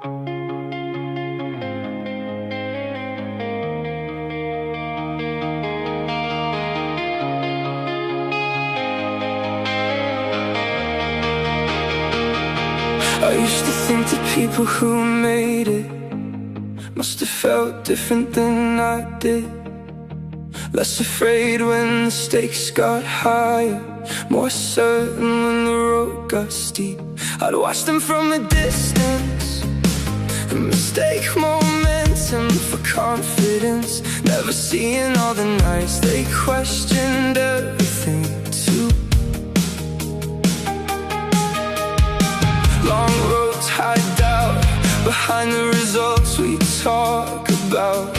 I used to think that people who made it must have felt different than I did. Less afraid when the stakes got higher, more certain when the road got steep. I'd watch them from a distance and mistake momentum for confidence, never seeing all the nights they questioned everything too. Long roads hide out behind the results we talk about.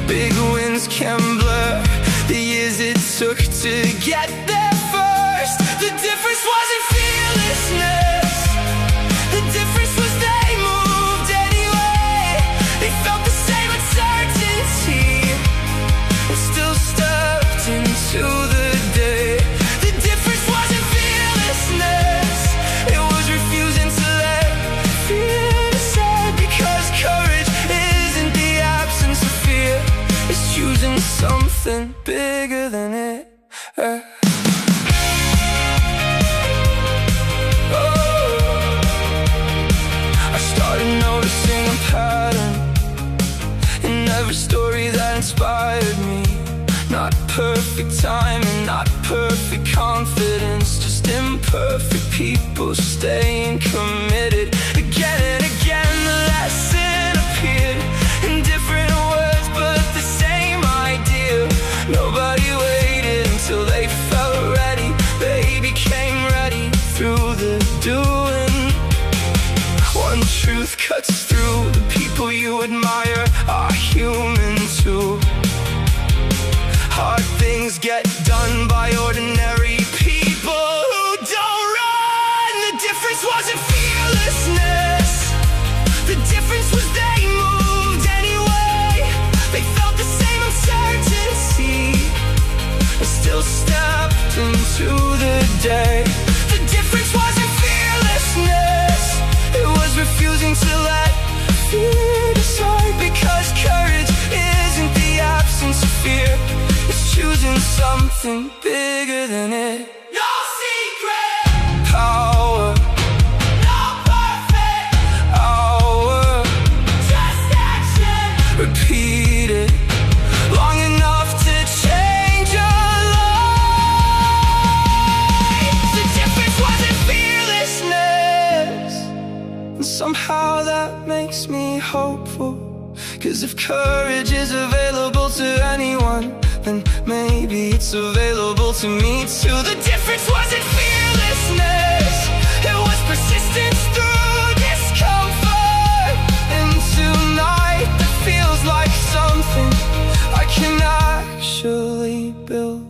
Big wins can blur the years it took to get there first. The difference wasn't fearlessness, the difference was they moved anyway. They felt the same uncertainty and still stepped into the day. The difference wasn't fearlessness, it was refusing to let fear decide. Because courage isn't the absence of fear, it's choosing something bigger than it. I started noticing a pattern in every story that inspired me. Not perfect timing, not perfect confidence, just imperfect people staying committed. Again and again the lesson appeared in different words, but the same idea. Nobody waited until they felt ready, they became ready through the doing. One truth cuts through, the people you admire are human too. Hard things get done by ordinary people who don't run. The difference wasn't fearlessness, the difference was they moved anyway. They felt the same uncertainty and still stepped into the day. The difference wasn't fearlessness, it was refusing to let fear decide. Because courage isn't the absence of fear, it's choosing something bigger than it. No secret power, no perfect hour, just action, repeat it long enough to change your life. The difference wasn't fearlessness, and somehow that makes me hopeful. 'Cause if courage is available to anyone, then maybe it's available to me too. The difference wasn't fearlessness, it was persistence through discomfort into night that feels like something I can actually build.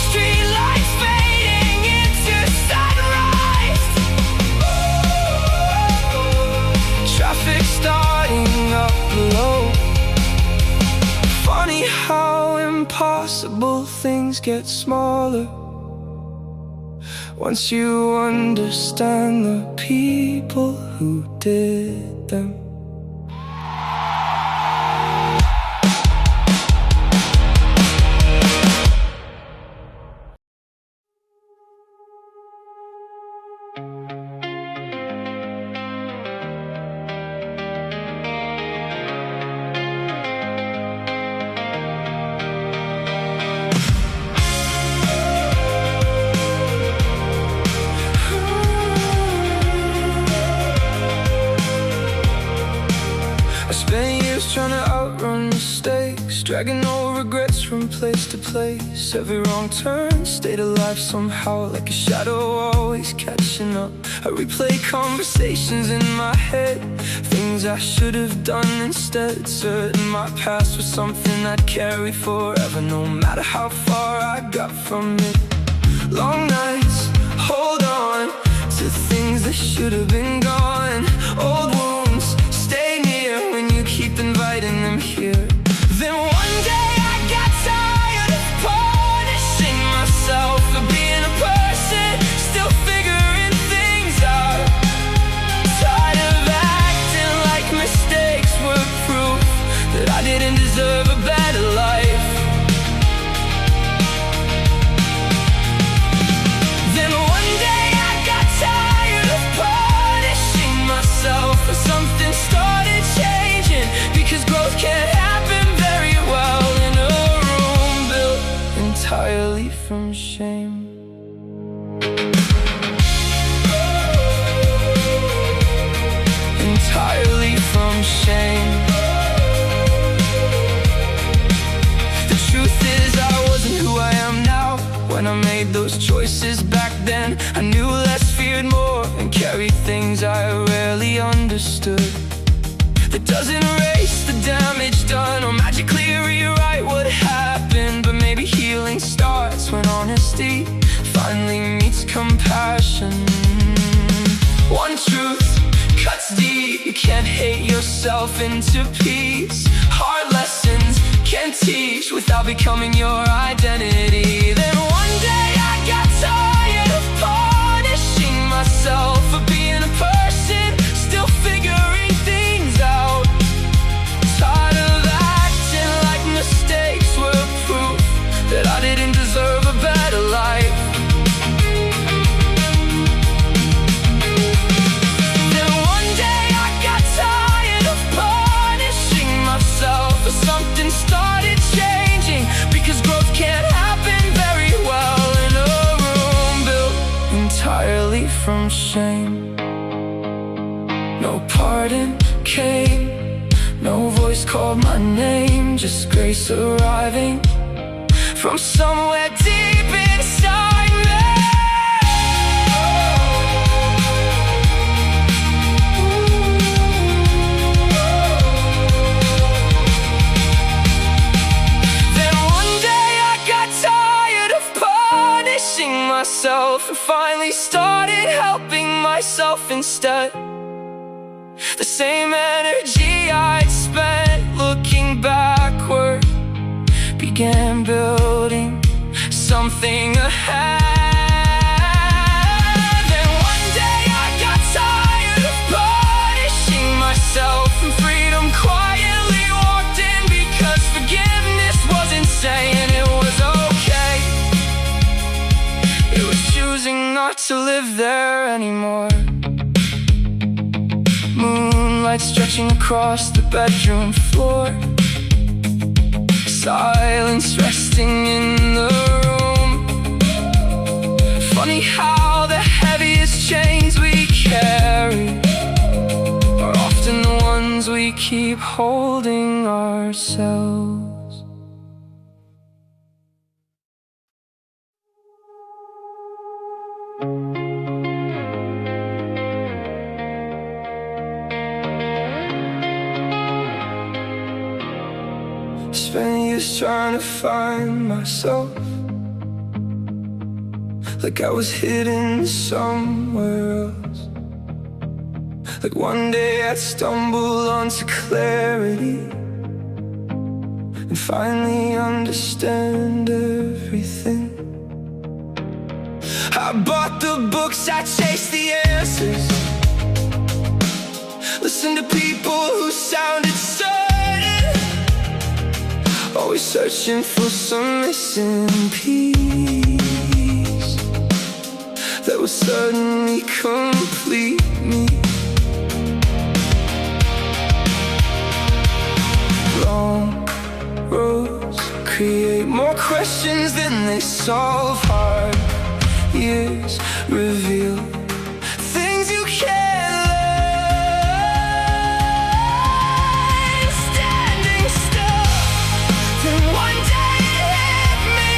Street lights fading into sunrise, traffic starting up low. Funny how impossible things get smaller once you understand the people who did them. Spent years trying to outrun mistakes, dragging old regrets from place to place. Every wrong turn stayed alive somehow, like a shadow always catching up. I replay conversations in my head, things I should have done instead. Certain my past was something I'd carry forever, no matter how far I got from it. Long nights, hold on to things that should have been gone. Old wounds stay near when you keep inviting them here. Then one day I got tired of punishing myself for being a person still figuring from shame. Entirely from shame. The truth is I wasn't who I am now. When I made those choices back then, I knew less, feared more, and carried things I rarely understood. That doesn't erase the damage done or magically rewrite what happened, but maybe healing starts when honesty finally meets compassion. One truth cuts deep, you can't hate yourself into peace. Hard lessons can't teach without becoming your identity. Then one day I got tired of punishing myself for being a person still figuring things out. Tired of acting like mistakes were proof that I didn't deserve a better life. Then one day I got tired of punishing myself for something started changing, because growth can't happen very well in a room built entirely from shame. No pardon came, no voice called my name, just grace arriving from somewhere deep inside me. Then one day I got tired of punishing myself and finally started helping myself instead. The same energy I'd spent looking backward began building something ahead. Then one day I got tired of punishing myself, and freedom quietly walked in, because forgiveness wasn't saying it was okay. It was choosing not to live there anymore. Moonlight stretching across the bedroom floor, silence resting in the room. Funny how the heaviest chains we carry are often the ones we keep holding ourselves. Spent years trying to find myself, like I was hidden somewhere else. Like one day I'd stumble onto clarity and finally understand everything. I bought the books, I chased the answers, listened to people who sounded certain, always searching for some missing piece that would suddenly complete me. Long roads create more questions than they solve. Hard years reveal things you can't learn. Standing still, then one day it hit me.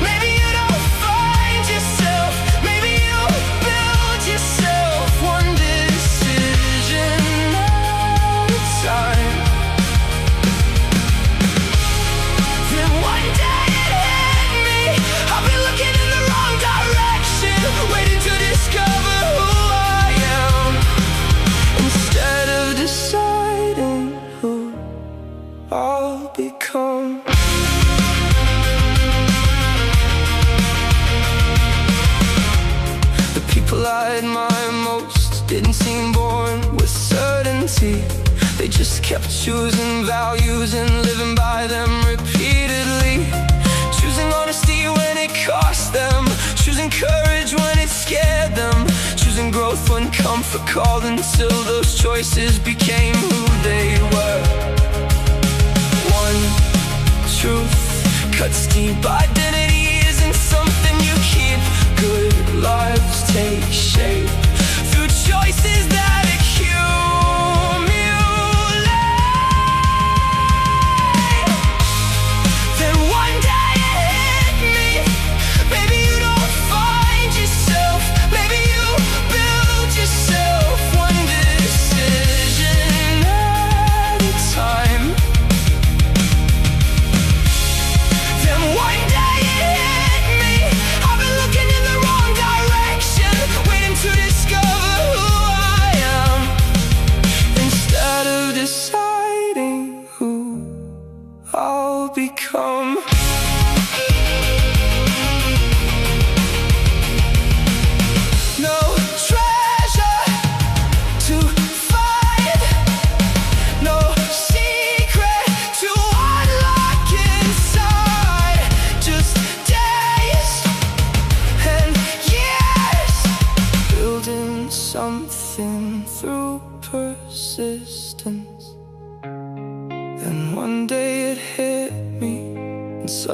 Maybe you don't find yourself, maybe you'll build yourself, one decision at a time. Then one day it hit me, I've been looking in the wrong direction, waiting to discover who I am, instead of deciding who I'll become. The people I admire most didn't seem born with certainty. They just kept choosing values and living by them repeatedly. Choosing honesty when it cost them, choosing courage when it scared them, choosing growth when comfort called, until those choices became who they were. One truth cuts deep, identity isn't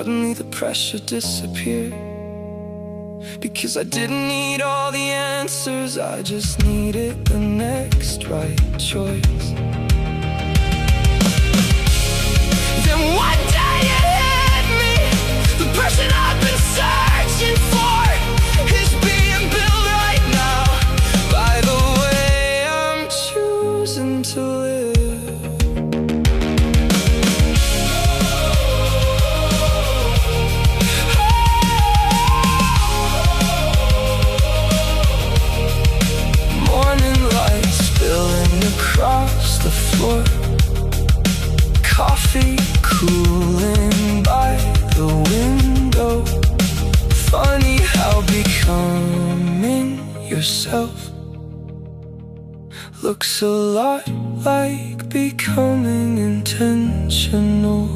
Suddenly the pressure disappeared, because I didn't need all the answers, I just needed the next right choice. Then one day it hit me, the person I've been searching for is being built right now by the way I'm choosing to live. Across the floor, coffee cooling by the window. Funny how becoming yourself looks a lot like becoming intentional.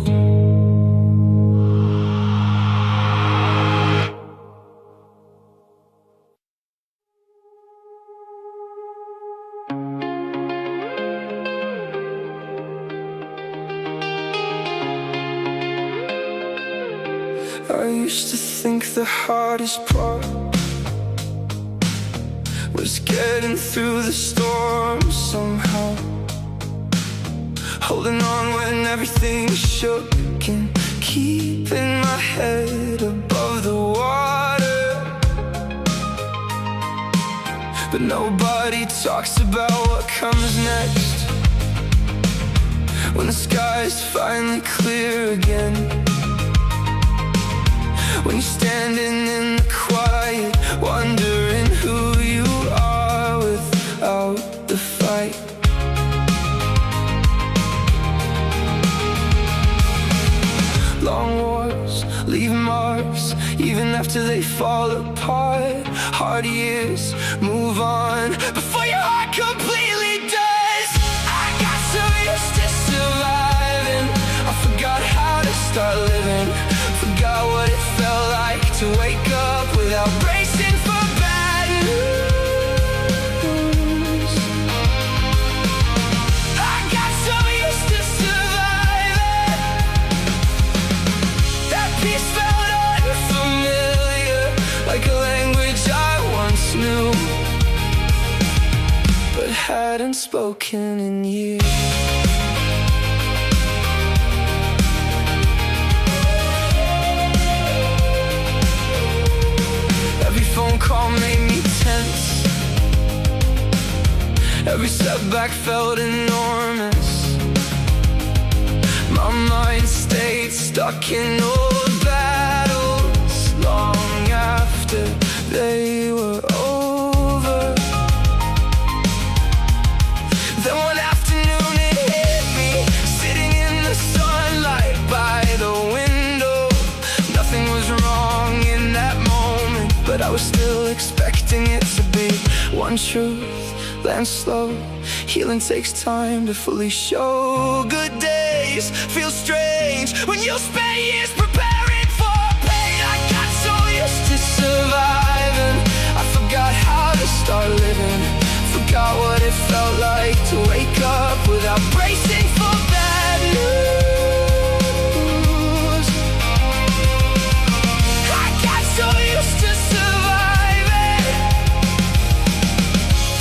I used to think the hardest part was getting through the storm somehow, holding on when everything shook and keeping my head above the water. But nobody talks about what comes next, when the sky's finally clear again. When you're standing in the quiet, wondering who you are without the fight. Long wars leave marks, even after they fall apart. Hard years move on before your heart completely does. I got so used to surviving, I forgot how to start living. Forgot what it felt like to wake up without bracing for bad news. I got so used to surviving, that peace felt unfamiliar, like a language I once knew, but hadn't spoken in years. Phone call made me tense, every setback felt enormous. My mind stayed stuck in old battles long after they were over. Then one afternoon it hit me, sitting in the sunlight by the window. Nothing was wrong in that moment, but I was still expecting it to be one truth, land slow. Healing takes time to fully show. Good days feel strange when you spend years preparing for pain. I got so used to surviving, I forgot how to start living. Forgot what it felt like to wake up without bracing for bad news. I got so used to surviving,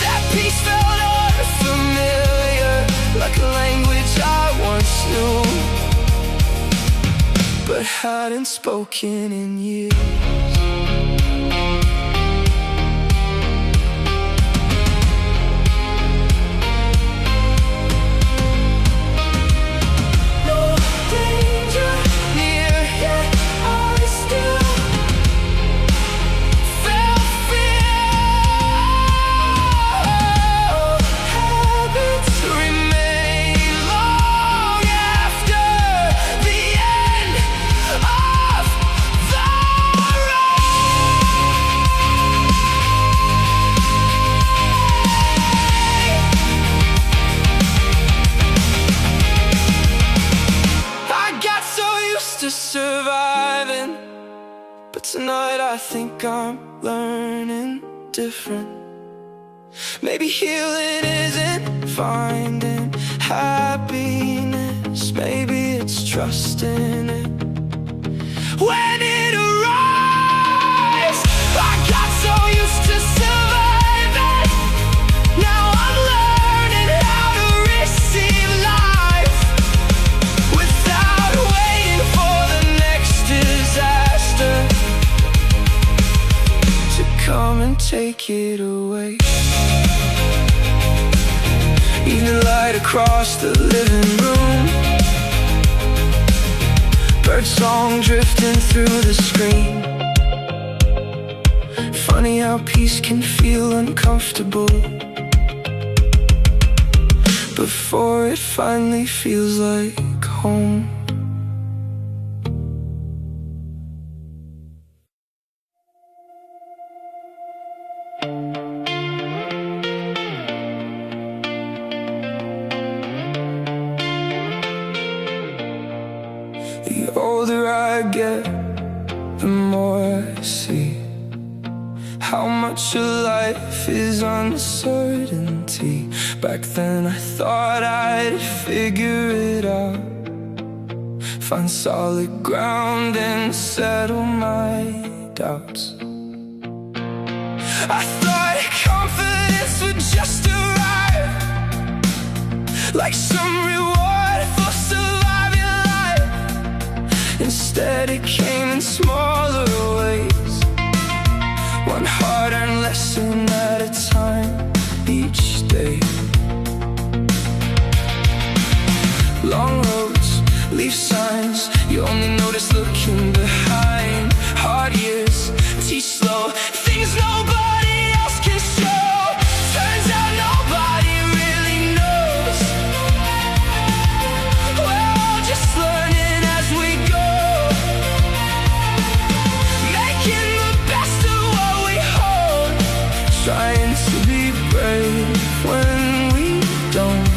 that peace felt unfamiliar, like a language I once knew, but hadn't spoken in years. Surviving, but tonight I think I'm learning different. Maybe healing isn't finding happiness, maybe it's trusting it. when it arrives. I got so used to surviving, now I'm learning how to receive life without waiting for the next disaster to come and take it away. Evening light across the living room, bird song drifting through the screen. Funny how peace can feel uncomfortable before it finally feels like home. The older I get, the more I see how much of life is uncertainty. Back then I thought I'd figure it out, find solid ground and settle my doubts. I thought confidence would just arrive like some reward for surviving life. Instead it came in smaller ways, one hard-earned lesson at a time each day. Long roads, leave signs, you only notice looking behind. Hard years, teach slow, things nobody else can show. Turns out nobody really knows. We're all just learning as we go, making the best of what we hold, trying to be brave when we don't.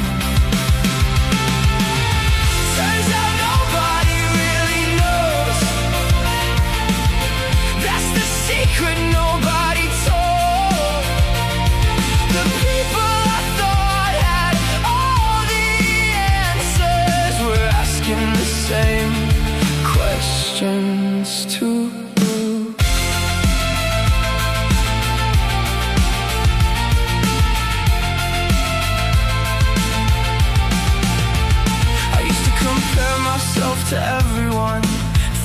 Turns out nobody really knows. That's the secret nobody told. The people I thought had all the answers were asking the same questions too. I used to compare myself to everyone,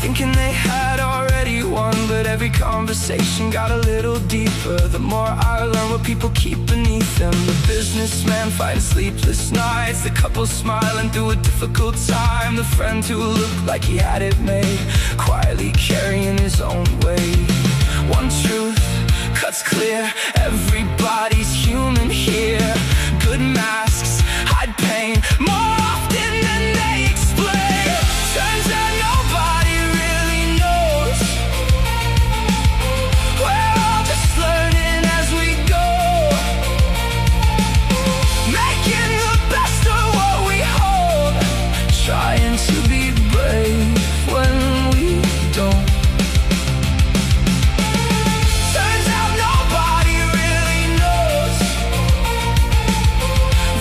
thinking they had already won. But every conversation got a little deeper the more I learned what people keep beneath them. The businessman fighting sleepless nights, the couple smiling through a difficult time, the friend who looked like he had it made, quietly carrying his own weight. One truth cuts clear, everybody's human here. Good masks hide pain more often than they explain. Turns out nobody really knows. We're all just learning as we go, making the best of what we hold, trying to be brave when we don't. Turns out nobody really knows.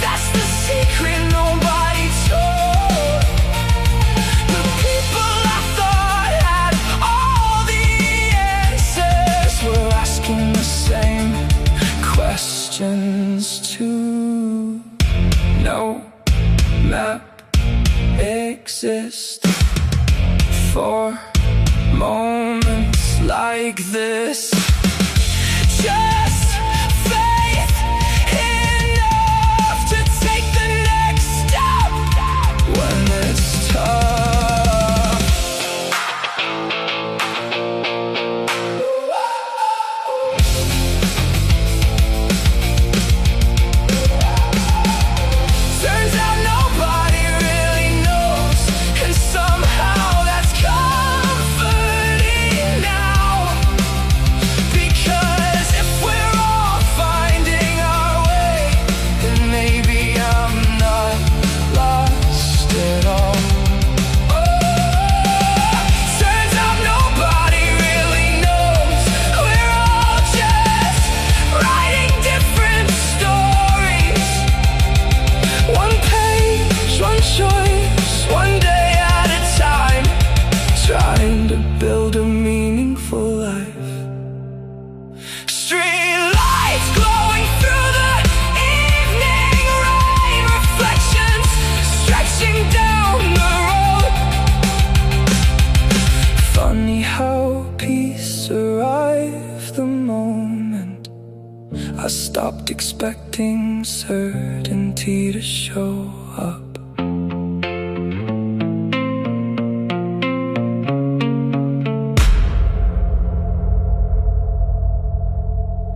That's the secret nobody told. The people I thought had all the answers were asking the same questions too. No map exists for moments like this. Just faith enough to take the next step when it's tough. Turns out nobody really knows, and somehow that's comforting now. Because if we're all I stopped expecting certainty to show up.